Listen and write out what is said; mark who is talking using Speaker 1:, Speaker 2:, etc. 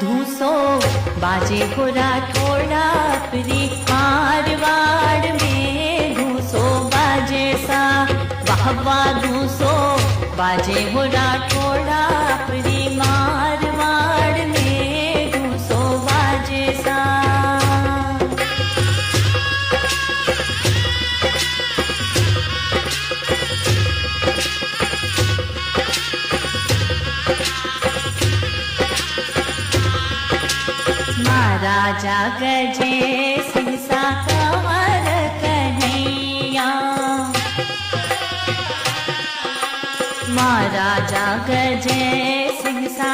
Speaker 1: धूसो बाजे हो राठौड़ा अपनी मारवाड़ में धूसो बाजे सा वाह वाह धूसो बाजे हो राठौड़ा अपनी मारवाड़ में धूसो बाजे सा। महाराजा गजे सिंह सा कंवर कन्हैया, महाराजा गजे सिंह सा